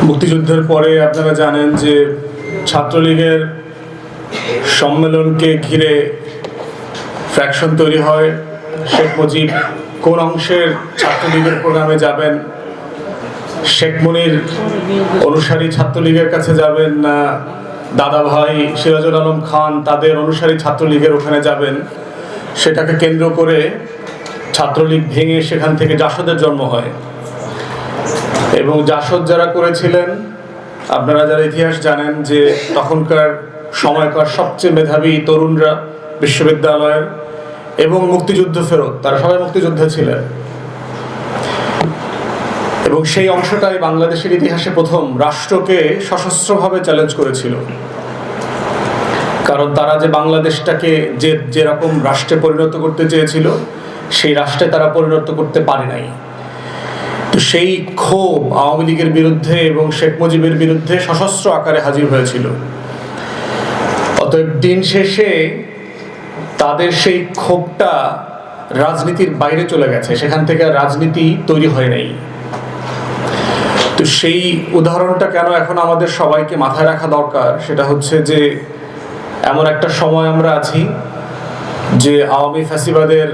মুক্তিযুদ্ধের পরে আপনারা জানেন যে ছাত্রলীগের সম্মেলনকে ঘিরে ফ্র্যাকশন তৈরি হয়। শেখ মুজিব কোন অংশের ছাত্রলীগের প্রোগ্রামে যাবেন, শেখ মুনির অনুসারী ছাত্রলীগের কাছে যাবেন না দাদা ভাই সিরাজুল আলম খান তাদের অনুসারী ছাত্রলীগের ওখানে যাবেন, সেটাকে কেন্দ্র করে ছাত্রলীগ ভেঙে সেখান থেকে জাসদের জন্ম হয়। এবং জাসদ যারা করেছিলেন, আপনারা যারা ইতিহাস জানেন যে তখনকার সময়কার সবচেয়ে মেধাবী তরুণরা বিশ্ববিদ্যালয়ের এবং মুক্তিযুদ্ধ ফেরত, তারা সবাই মুক্তিযুদ্ধে ছিলেন। এবং সেই অংশটাই বাংলাদেশের ইতিহাসে প্রথম রাষ্ট্রকে সশস্ত্রভাবে চ্যালেঞ্জ করেছিল। কারণ তারা যে বাংলাদেশটাকে যেরকম রাষ্ট্রে পরিণত করতে চেয়েছিল, সেই রাষ্ট্রে তারা পরিণত করতে পারে নাই। তো সেই ক্ষোভ আওয়ামী লীগের বিরুদ্ধে এবং শেখ মুজিবের বিরুদ্ধে সশস্ত্র আকারে হাজির হয়েছিল। অতএব দিন শেষে তাদের সেই ক্ষোভটা রাজনীতির বাইরে চলে গেছে, সেখান থেকে রাজনীতি তৈরি হয় নাই। তো সেই উদাহরণটা কেন এখন আমাদের সবাইকে মাথায় রাখা দরকার, সেটা হচ্ছে যে এমন একটা সময় আমরা আছি যে আওয়ামী ফ্যাসিবাদের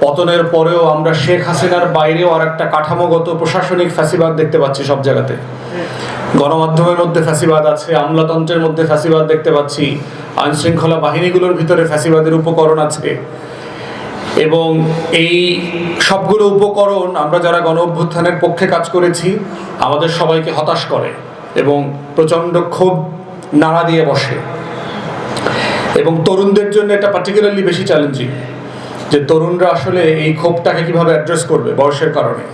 পতনের পরেও আমরা শেখ হাসিনার বাইরেও আর একটা কাঠামোগত প্রশাসনিক ফ্যাসিবাদ দেখতে পাচ্ছি সব জায়গাতে। গণমাধ্যমের মধ্যে ফ্যাসিবাদ আছে, আমলাতন্ত্রের মধ্যে ফ্যাসিবাদ দেখতে পাচ্ছি, আইন শৃঙ্খলা বাহিনীগুলোর ভিতরে ফ্যাসিবাদের উপকরণ আছে। এবং এই সবগুলো উপকরণ আমরা যারা গণ অভ্যুত্থানের পক্ষে কাজ করেছি আমাদের সবাইকে হতাশ করে এবং প্রচণ্ড ক্ষোভ নাড়া দিয়ে বসে। এবং তরুণদের জন্য এটা পার্টিকুলারলি বেশি চ্যালেঞ্জিং যে তরুণরা আসলে এই ক্ষোভটাকে কিভাবে অ্যাড্রেস করবে বয়সের কারণে।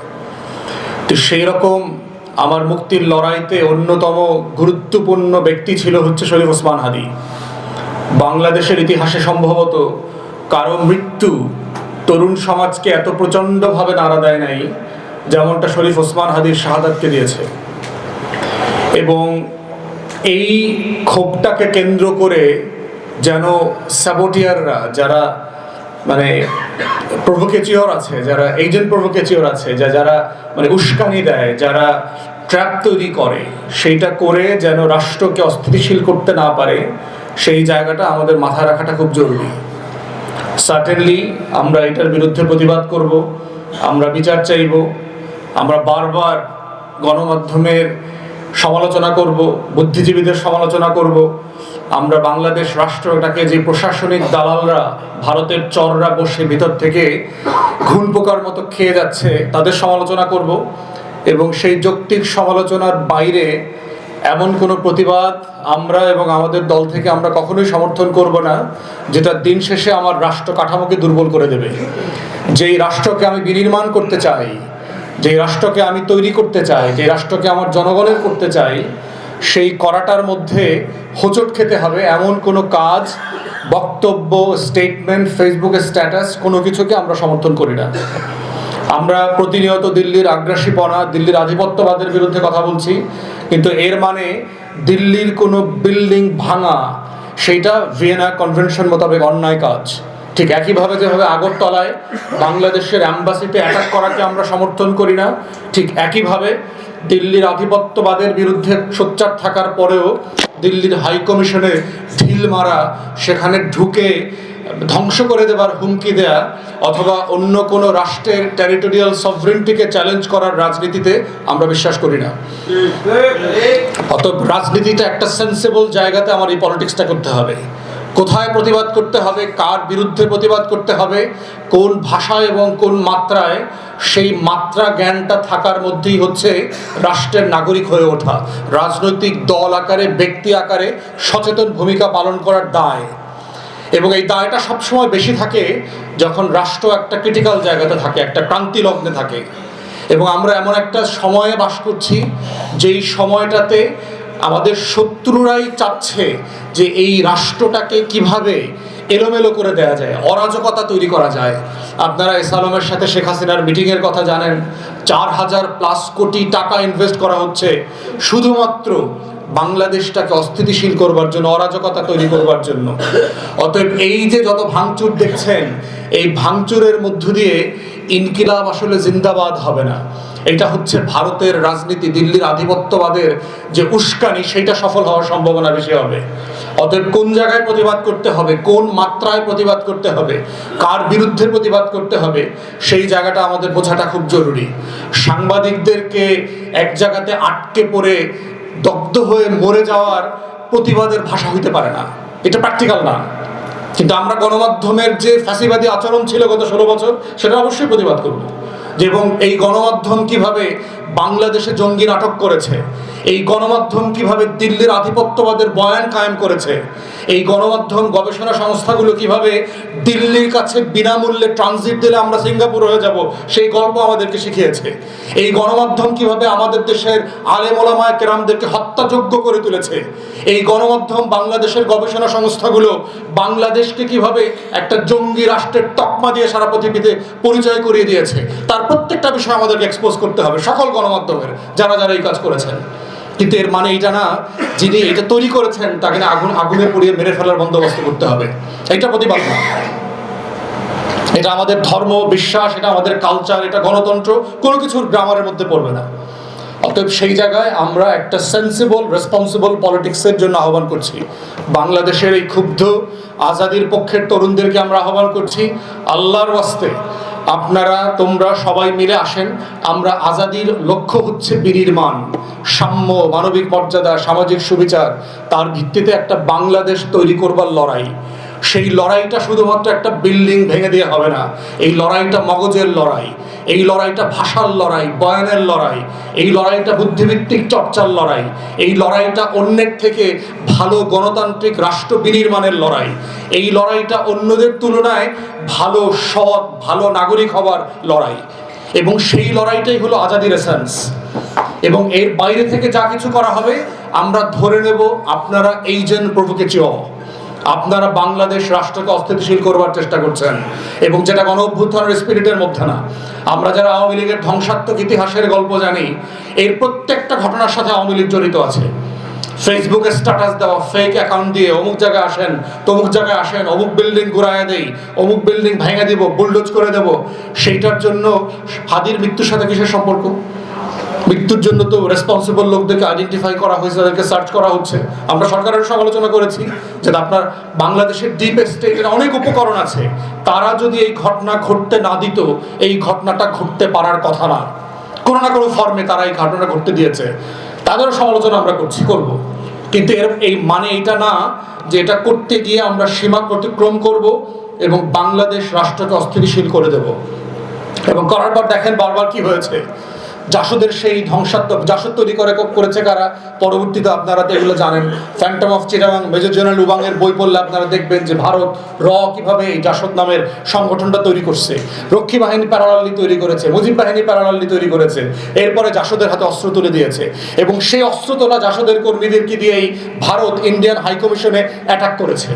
তো সেই রকম আমার মুক্তির লড়াইতে অন্যতম গুরুত্বপূর্ণ ব্যক্তি ছিল হচ্ছে শরীফ ওসমান হাদী। বাংলাদেশের ইতিহাসে সম্ভবত কারো মৃত্যু তরুণ সমাজকে এত প্রচণ্ডভাবে নাড়া দেয় নাই যেমনটা শরীফ ওসমান হাদীর শাহাদাতকে দিয়েছে। এবং এই ক্ষোভটাকে কেন্দ্র করে যেন স্যাবোটিয়াররা, যারা মানে প্রভোকেচিওর আছে, যারা এজেন্ট প্রভোকেচিওর আছে, যারা মানে উস্কানি দেয়, যারা ট্র্যাপ তৈরি করে, সেইটা করে যেন রাষ্ট্রকে অস্থিতিশীল করতে না পারে, সেই জায়গাটা আমাদের মাথায় রাখাটা খুব জরুরি। সার্টেনলি আমরা এটার বিরুদ্ধে প্রতিবাদ করব, আমরা বিচার চাইব, আমরা বারবার গণমাধ্যমের সমালোচনা করব, বুদ্ধিজীবীদের সমালোচনা করব, আমরা বাংলাদেশ রাষ্ট্রটাকে যে প্রশাসনিক দালালরা ভারতের চররা বসে ভিতর থেকে ঘুণ পোকার মতো খেয়ে যাচ্ছে তাদের সমালোচনা করব। এবং সেই যৌক্তিক সমালোচনার বাইরে এমন কোনো প্রতিবাদ আমরা এবং আমাদের দল থেকে আমরা কখনোই সমর্থন করব না যেটা দিন শেষে আমার রাষ্ট্র কাঠামোকে দুর্বল করে দেবে। যেই রাষ্ট্রকে আমি বিনির্মাণ করতে চাই, যেই রাষ্ট্রকে আমি তৈরি করতে চাই, যে রাষ্ট্রকে আমার জনগণের করতে চাই, সেই করাটার মধ্যে হোঁচট খেতে হবে এমন কোনো কাজ, বক্তব্য, স্টেটমেন্ট, ফেসবুকে স্ট্যাটাস, কোনো কিছুকে আমরা সমর্থন করি না। আমরা প্রতিনিয়ত দিল্লির আগ্রাসীপনা, দিল্লির আধিপত্যবাদের বিরুদ্ধে কথা বলছি, কিন্তু এর মানে দিল্লির কোনো বিল্ডিং ভাঙা সেইটা ভিয়েনা কনভেনশন মোতাবেক অন্যায় কাজ। ঠিক একইভাবে যেভাবে আগরতলায় বাংলাদেশের অ্যাম্বাসিতে অ্যাটাক করাকে আমরা সমর্থন করি না, ঠিক একইভাবে দিল্লির আধিপত্যবাদের বিরুদ্ধে সোচ্চার থাকার পরেও দিল্লির হাই কমিশনে ঢিল মারা, সেখানে ঢুকে ধ্বংস করে দেবার হুমকি দেয়া, অথবা অন্য কোনো রাষ্ট্রের টেরিটোরিয়াল সভরেন্টিকে চ্যালেঞ্জ করার রাজনীতিতে আমরা বিশ্বাস করি না। অতএব রাজনীতিটা একটা সেন্সেবল জায়গাতে আমার এই পলিটিক্সটা করতে হবে। কোথায় প্রতিবাদ করতে হবে, কার বিরুদ্ধে প্রতিবাদ করতে হবে, কোন ভাষায় এবং কোন মাত্রায়, সেই মাত্রা জ্ঞানটা থাকার মধ্যেই হচ্ছে রাষ্ট্রের নাগরিক হয়ে ওঠা, রাজনৈতিক দল আকারে, ব্যক্তি আকারে সচেতন ভূমিকা পালন করার দায়। এবং এই দায়টা সবসময় বেশি থাকে যখন রাষ্ট্র একটা ক্রিটিক্যাল জায়গাতে থাকে, একটা ক্রান্তি লগ্নে থাকে। এবং আমরা এমন একটা সময়ে বাস করছি যেই সময়টাতে আমাদের শত্রুরাই চাচ্ছে যে এই রাষ্ট্রটাকে কিভাবে এলোমেলো করে দেওয়া যায়, অরাজকতা তৈরি করা যায়। আপনারা এস আলমের সাথে শেখ হাসিনার মিটিংয়ের কথা জানেন, 4000+ কোটি টাকা ইনভেস্ট করা হচ্ছে শুধুমাত্র বাংলাদেশটাকে অস্থিতিশীল করবার জন্য, অরাজকতা তৈরি করবার জন্য। অতএব এই যে যত ভাঙচুর দেখছেন, এই ভাঙচুরের মধ্য দিয়ে ইনকিলাব আসলে জিন্দাবাদ হবে না। এটা হচ্ছে ভারতের রাজনীতি, দিল্লির আধিপত্যবাদের যে উস্কানি, সেইটা সফল হওয়ার সম্ভাবনা বেশি হবে। অতএব কোন জায়গায় প্রতিবাদ করতে হবে, কোন মাত্রায় প্রতিবাদ করতে হবে, কার বিরুদ্ধে প্রতিবাদ করতে হবে, সেই জায়গাটা আমাদের বোঝাটা খুব জরুরি। সাংবাদিকদেরকে এক জায়গাতে আটকে পড়ে দগ্ধ হয়ে মরে যাওয়ার প্রতিবাদের ভাষা হইতে পারে না, এটা প্র্যাকটিক্যাল না। কিন্তু আমরা গণমাধ্যমের যে ফ্যাসিবাদী আচরণ ছিল গত 16 বছর, সেটা অবশ্যই প্রতিবাদ করব। এবং এই গণমাধ্যম কিভাবে বাংলাদেশে জঙ্গি নাটক করেছে, এই গণমাধ্যম কিভাবে দিল্লির আধিপত্যবাদের বয়ান কায়েম করেছে, এই গণমাধ্যম গবেষণা সংস্থাগুলো কিভাবে দিল্লির কাছে বিনামূল্যে ট্রানজিট দিলে আমরা সিঙ্গাপুর হয়ে যাব, সেই গল্প আমাদেরকে শিখিয়েছে। এই গণমাধ্যম কিভাবে আমাদের দেশের আলেম ওলামায়ে কেরামদেরকে হত্যাযোগ্য করে তুলেছে। এই গণমাধ্যম বাংলাদেশের গবেষণা সংস্থাগুলো বাংলাদেশকে কিভাবে একটা জঙ্গি রাষ্ট্রের তকমা দিয়ে সারা পৃথিবীতে পরিচয় করিয়ে দিয়েছে, তার প্রত্যেকটা বিষয় আমাদেরকে এক্সপোজ করতে হবে, সকল গণমাধ্যমের যারা যারা এই কাজ করেছেন। কিন্তু এর মানে এটা না যিনি এটা তৈরি করেছেন তাকে না আগুনে পুড়িয়ে মেরে ফেলার বন্দোবস্ত করতে হবে, এটা প্রতিবাদ না। এটা আমাদের ধর্ম, বিশ্বাস, এটা আমাদের কালচার, এটা গণতন্ত্র, কোনো কিছুর গ্রামারের মধ্যে পড়বে না। অতএব সেই জায়গায় আমরা একটা সেন্সিবল রেসপন্সিবল পলিটিক্সের জন্য আহ্বান করছি। বাংলাদেশের এই ক্ষুব্ধ আজাদির পক্ষের তরুণদেরকে আমরা আহ্বান করছি, আল্লাহর ওয়াস্তে তোমরা সবাই মিলে আসেন। আমরা আজাদির লক্ষ্য হচ্ছে বিনির্মাণ, সাম্য, মানবিক মর্যাদা, সামাজিক সুবিচার, তার ভিত্তিতে একটা বাংলাদেশ তৈরি করবার লড়াই। সেই লড়াইটা শুধুমাত্র একটা বিল্ডিং ভেঙে দিয়ে হবে না, এই লড়াইটা মগজের লড়াই, এই লড়াইটা ভাষার লড়াই, বয়ানের লড়াই, এই লড়াইটা বুদ্ধিভিত্তিক চর্চার লড়াই, এই লড়াইটা অন্যের থেকে ভালো গণতান্ত্রিক রাষ্ট্র বিনির্মাণের লড়াই, এই লড়াইটা অন্যদের তুলনায় ভালো সৎ ভালো নাগরিক হবার লড়াই। এবং সেই লড়াইটাই হলো আজাদির এসেন্স। এবং এর বাইরে থেকে যা কিছু করা হবে আমরা ধরে নেব আপনারা এইজেন্ট প্রভোকেটিভ, আপনারা বাংলাদেশ রাষ্ট্রকে অস্থিতিশীল করবার চেষ্টা করছেন, এবং যেটা গণ অভ্যুত্থানের স্পিরিটের মধ্যে না। আমরা যারা আওয়ামী লীগের ধ্বংসাত্মক ইতিহাসের গল্প জানি, এর প্রত্যেকটা ঘটনার সাথে আওয়ামী লীগ জড়িত আছে। ফেসবুকে স্ট্যাটাস দেওয়া, ফেক অ্যাকাউন্ট দিয়ে অমুক জায়গায় আসেন, তমুক জায়গায় আসেন, অমুক বিল্ডিং ঘুরাইয়া দেই, অমুক বিল্ডিং ভেঙে দিব, বুলডোজ করে দেব, সেইটার জন্য হাদির মৃত্যুর সাথে কিসের সম্পর্ক? মৃত্যুর জন্য তো রেসপন্সিবল লোকদেরকে আইডেন্টিফাই করা হয়েছে, তাদেরকে সার্চ করা হচ্ছে। আমরা সরকারের সমালোচনা করেছি যে আপনার বাংলাদেশের ডিপ স্টেটের অনেক উপকরণ আছে, তারা যদি এই ঘটনা ঘটতে না দিত, এই ঘটনাটা ঘটতে পারার কথা না। কোনো না কোনো ফর্মে তারা এই ঘটনাটা ঘটতে দিয়েছে, তাদেরও সমালোচনা আমরা করব। কিন্তু এই মানে এটা না যে এটা করতে গিয়ে আমরা সীমা অতিক্রম করব এবং বাংলাদেশ রাষ্ট্রকে অস্থিতিশীল করে দেব। এবং করার পর দেখেন বারবার কি হয়েছে। জাসদের সেই ধ্বংসাত্মক, জাসদ তৈরি করেছে কারা, পরবর্তীতে আপনারা তো এগুলো জানেন। Phantom of Chittagong, major general উবাংয়ের বই পড়লে আপনারা দেখবেন যে ভারত কিভাবে এই জাসদ নামের সংগঠনটা তৈরি করছে। রক্ষী বাহিনী প্যারালালি তৈরি করেছে, মুজিব বাহিনী প্যারালালি তৈরি করেছে, এরপরে জাসদের হাতে অস্ত্র তুলে দিয়েছে। এবং সেই অস্ত্র তোলা জাসদের কর্মীদেরকে দিয়েই ভারত ইন্ডিয়ান হাইকমিশনে অ্যাটাক করেছে।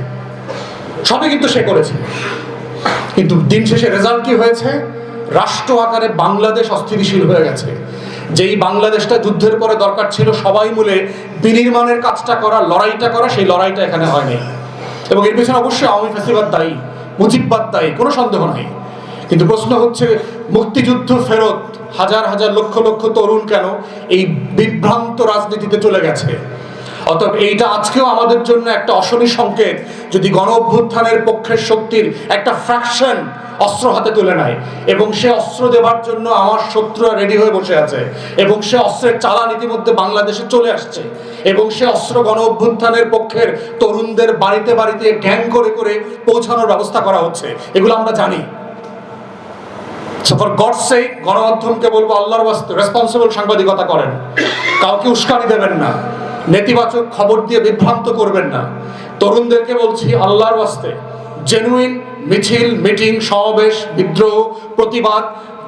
সবই কিন্তু সে করেছে। কিন্তু দিন শেষে রেজাল্ট কি হয়েছে? রাষ্ট্র আকারে বাংলাদেশ অস্থিতিশীল হয়ে গেছে। যেই বাংলাদেশটা যুদ্ধের পরে দরকার ছিল সবাই মিলে বিনির্মাণের কাজটা করা, লড়াইটা করা, সেই লড়াইটা এখানে হয়নি। এবং এর পিছনে অবশ্যই আওয়ামী ফ্যাসিবাদ দায়ী, মুজিববাদ দায়ী, কোনো সন্দেহ নাই। কিন্তু প্রশ্ন হচ্ছে মুক্তিযুদ্ধ ফেরত হাজার হাজার লক্ষ লক্ষ তরুণ কেন এই বিভ্রান্ত রাজনীতিতে চলে গেছে? অতএব এইটা আজকেও আমাদের জন্য একটা অশনি সংকেত। যদি গণ অভ্যুত্থানের পক্ষের শক্তির একটা ফ্র্যাকশন অস্ত্র হাতে তুলে নেয় এবং সে অস্ত্র দেবার জন্য আমার শত্রুরা রেডি হয়ে বসে আছে, এবং সে অস্ত্রের চালান ইতিমধ্যে বাংলাদেশে চলে আসছে, এবং সে অস্ত্র গণ অভ্যুত্থানের পক্ষের তরুণদের বাড়িতে বাড়িতে গ্যাং করে করে পৌঁছানোর ব্যবস্থা করা হচ্ছে, এগুলো আমরা জানি। ফর গডস সেক গণমাধ্যমকে বলবো, আল্লাহর ওয়াস্তে রেসপন্সিবল সাংবাদিকতা করেন, কাউকে উস্কানি দেবেন না, নেতিবাচক খবর দিয়ে বিভ্রান্ত করবেন না। তরুণদেরকে বলছি, আল্লাহর ওয়াস্তে জেনুইন মিছিল, মিটিং, সমাবেশ, বিদ্রোহ, প্রতিবাদ,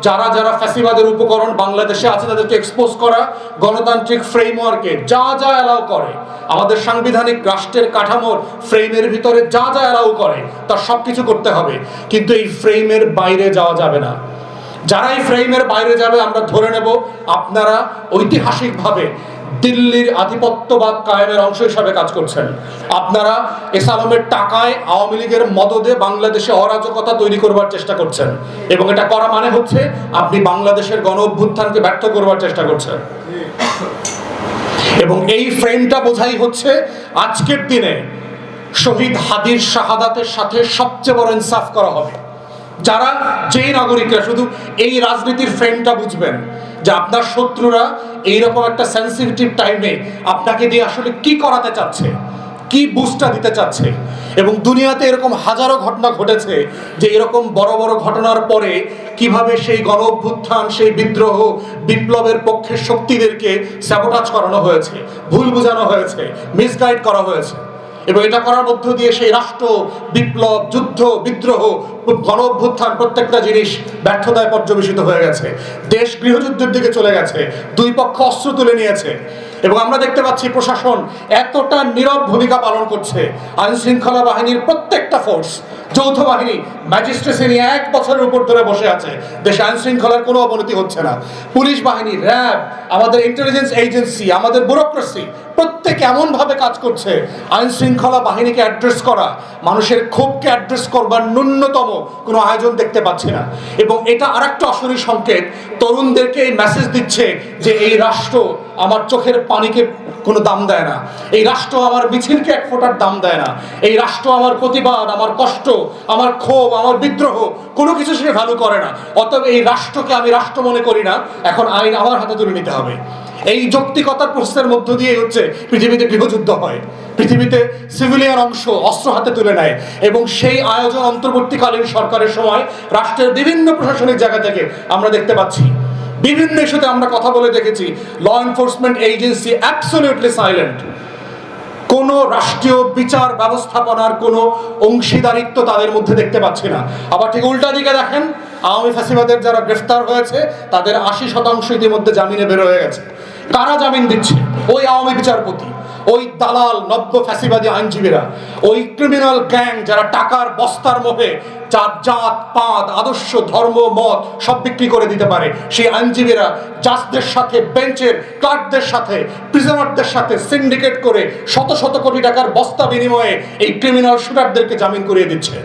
যারা যারা ফ্যাসিবাদের উপকরণ বাংলাদেশে আছে তাদেরকে এক্সপোজ করা, গণতান্ত্রিক ফ্রেমওয়ার্কে যা যা অ্যালাউ করে, আমাদের সাংবিধানিক রাষ্ট্রের কাঠামোর ফ্রেমের ভিতরে যা যা অ্যালাউ করে তার সব কিছু করতে হবে। কিন্তু এই ফ্রেমের বাইরে যাওয়া যাবে না। যারা এই ফ্রেমের বাইরে যাবে আমরা ধরে নেব আপনারা ঐতিহাসিকভাবে দিল্লির আধিপত্যবাদ কায়েমের অংশ হিসাবে কাজ করছেন। আপনারা এসালামের টাকায় আওয়ামী লীগের মদদে বাংলাদেশে অরাজকতা তৈরি করবার চেষ্টা করছেন, এবং এটা করা মানে হচ্ছে আপনি বাংলাদেশের গণ অভ্যুত্থানকে ব্যর্থ করবার চেষ্টা করছেন। এবং এই ফ্রেমটা বোঝাই হচ্ছে আজকের দিনে শহীদ হাদির শাহাদাতের সাথে সবচেয়ে বড় ইনসাফ করা হবে। যারা যেই নাগরিকরা শুধু এই রাজনীতির ফ্রেমটা বুঝবেন যে আপনার শত্রুরা এইরকম একটা সেন্সিটিভ টাইমে আপনাকে দিয়ে আসলে কি করাতে চাচ্ছে, কি বুস্টটা দিতে চাচ্ছে। এবং দুনিয়াতে এরকম হাজারো ঘটনা ঘটেছে যে এরকম বড় বড় ঘটনার পরে কিভাবে সেই গণ অভ্যুত্থান, সেই বিদ্রোহ, বিপ্লবের পক্ষের শক্তিদেরকে স্যাবোটাজ করানো হয়েছে, ভুল বোঝানো হয়েছে, মিসগাইড করা হয়েছে। এবং এটা করার মধ্য দিয়ে সেই রাষ্ট্র, বিপ্লব, যুদ্ধ, বিদ্রোহ, গণ অভ্যুত্থান প্রত্যেকটা জিনিস ব্যর্থতায় পর্যবেসিত হয়ে গেছে। দেশ গৃহযুদ্ধের দিকে চলে গেছে, দুই পক্ষ অস্ত্র তুলে নিয়েছে। এবং আমরা দেখতে পাচ্ছি প্রশাসন এতটা নীরব ভূমিকা পালন করছে। আইন শৃঙ্খলা বাহিনীর প্রত্যেকটা ফোর্স, যৌথ বাহিনী, ম্যাজিস্ট্রেসি নিয়ে 1 বছরের উপর ধরে বসে আছে, দেশে আইন শৃঙ্খলার কোনো অবনতি হচ্ছে না। পুলিশ বাহিনী, র্যাব, আমাদের ইন্টেলিজেন্স এজেন্সি, আমাদের ব্যুরোক্রেসি প্রত্যেকে এমনভাবে কাজ করছে আইন শৃঙ্খলা বাহিনীকে অ্যাড্রেস করা, মানুষের ক্ষোভকে অ্যাড্রেস করবার ন্যূনতম কোনো আয়োজন দেখতে পাচ্ছি না। এবং এটা আরেকটা অশনি সংকেত, তরুণদেরকে এই মেসেজ দিচ্ছে যে এই রাষ্ট্র আমার চোখের পানিকে কোনো দাম দেয় না, এই রাষ্ট্র আমার মিছিলকে 1 ফোঁটার দাম দেয় না, এই রাষ্ট্র আমার প্রতিবাদ, আমার কষ্ট, আমার ক্ষোভ, আমার বিদ্রোহ কোনো কিছু সে ভ্যালু করে না। অতএব এই রাষ্ট্রকে আমি রাষ্ট্র মনে করি না, এখন আইন আমার হাতে তুলে নিতে হবে। এই যৌক্তিকতার প্রশ্নের মধ্য দিয়ে হচ্ছে পৃথিবীতে গৃহযুদ্ধ হয়, পৃথিবীতে সিভিলিয়ান অংশ অস্ত্র হাতে তুলে নেয়। এবং সেই আয়োজন অন্তর্বর্তীকালীন সরকারের সময় রাষ্ট্রের বিভিন্ন প্রশাসনিক জায়গা থেকে আমরা দেখতে পাচ্ছি। বিভিন্ন ইস্যুতে আমরা কথা বলে দেখেছি, law enforcement agency absolutely silent. কোনো রাষ্ট্রীয় বিচার ব্যবস্থাপনার কোনো অংশীদারিত্ব তাদের মধ্যে দেখতে পাচ্ছি না। আবার ঠিক উল্টা দিকে দেখেন, আওয়ামী ফ্যাসিবাদের যারা গ্রেফতার হয়েছে তাদের 80% ইতিমধ্যে জামিনে বের হয়ে গেছে। কারা জামিন দিচ্ছে? ওই আওয়ামী বিচারপতি, ওই দালাল নব্য ফ্যাসিবাদী আইনজীবীরা, ওই ক্রিমিনাল গ্যাং যারা টাকার বস্তার মোহে যার জাত পাত, আদর্শ, ধর্ম, মত সব বিক্রি করে দিতে পারে, সেই আইনজীবীরা জাজদের সাথে, বেঞ্চের ক্লার্কদের সাথে, প্রিজনারদের সাথে সিন্ডিকেট করে শত শত কোটি টাকার বস্তা বিনিময়ে এই ক্রিমিনাল শুটারদেরকে জামিন করিয়ে দিচ্ছে।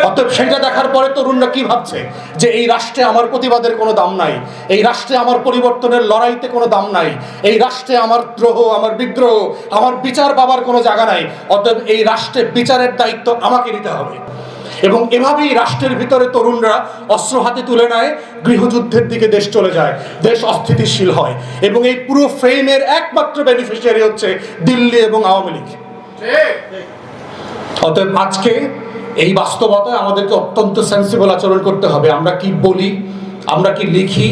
অতএব সেটা দেখার পরে তরুণরা কি ভাবছে যে এই রাষ্ট্রে আমার প্রতিবাদের কোনো দাম নাই, এই রাষ্ট্রে আমার পরিবর্তনের লড়াইতে কোনো দাম নাই, এই রাষ্ট্রে আমার দ্রোহ, আমার বিদ্রোহ, আমার বিচার পাবার কোনো জায়গা নাই। অতএব এই রাষ্ট্রে বিচারের দায়িত্ব আমাকে নিতে হবে। এবং এভাবেই রাষ্ট্রের ভিতরে তরুণরা অস্ত্র হাতে তুলে নেয়, গৃহযুদ্ধের দিকে দেশ চলে যায়, দেশ অস্থিতিশীল হয়। এবং এই পুরো ফ্রেমের একমাত্র বেনিফিশিয়ারি হচ্ছে দিল্লি এবং আওয়ামী লীগ। অতএব আজকে এই বাস্তবতায় আমাদেরকে অত্যন্ত সেন্সিবল আচরণ করতে হবে। আমরা কি বলি, আমরা কি লিখি,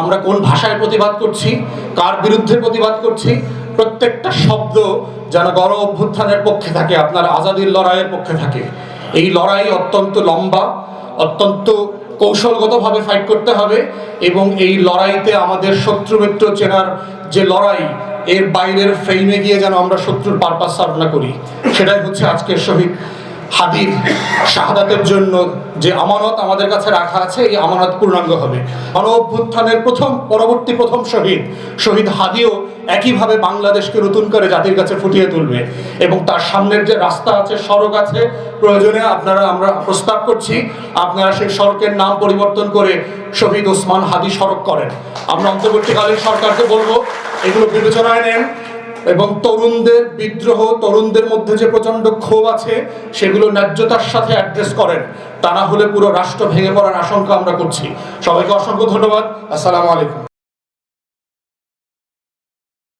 আমরা কোন ভাষায় প্রতিবাদ করছি, কার বিরুদ্ধে প্রতিবাদ করছি, প্রত্যেকটা শব্দ যেন গণ অভ্যুত্থানের পক্ষে থাকে, আপনার আজাদির লড়াইয়ের পক্ষে থাকে। এই লড়াই অত্যন্ত লম্বা, অত্যন্ত কৌশলগতভাবে ফাইট করতে হবে। এবং এই লড়াইতে আমাদের শত্রু মিত্র চেনার যে লড়াই, এর বাইরের ফ্রেমে গিয়ে যেন আমরা শত্রুর পারপাস সার্ভ না করি। সেটাই হচ্ছে আজকের শহীদ হাদির শাহাদাতের জন্য যে আমানত আমাদের কাছে রাখা আছে, এই আমানত পূর্ণাঙ্গ হবে। গণ অভ্যুত্থানের পরবর্তী প্রথম শহীদ হাদিও একইভাবে বাংলাদেশকে নতুন করে জাতির কাছে ফুটিয়ে তুলবে। এবং তার সামনের যে রাস্তা আছে, সড়ক আছে, প্রয়োজনে আমরা প্রস্তাব করছি আপনারা সেই সড়কের নাম পরিবর্তন করে শহীদ ওসমান হাদি সড়ক করেন। আমরা অন্তর্বর্তীকালীন সরকারকে বলবো এগুলো বিবেচনায় নেন এবং তরুণদের বিদ্রোহ, তরুণদের মধ্যে যে প্রচন্ড ক্ষোভ আছে সেগুলো ন্যায্যতার সাথে অ্যাড্রেস করেন। তা না হলে পুরো রাষ্ট্র ভেঙে পড়ার আশঙ্কা আমরা করছি। সবাইকে অসংখ্য ধন্যবাদ। আসসালামু আলাইকুম।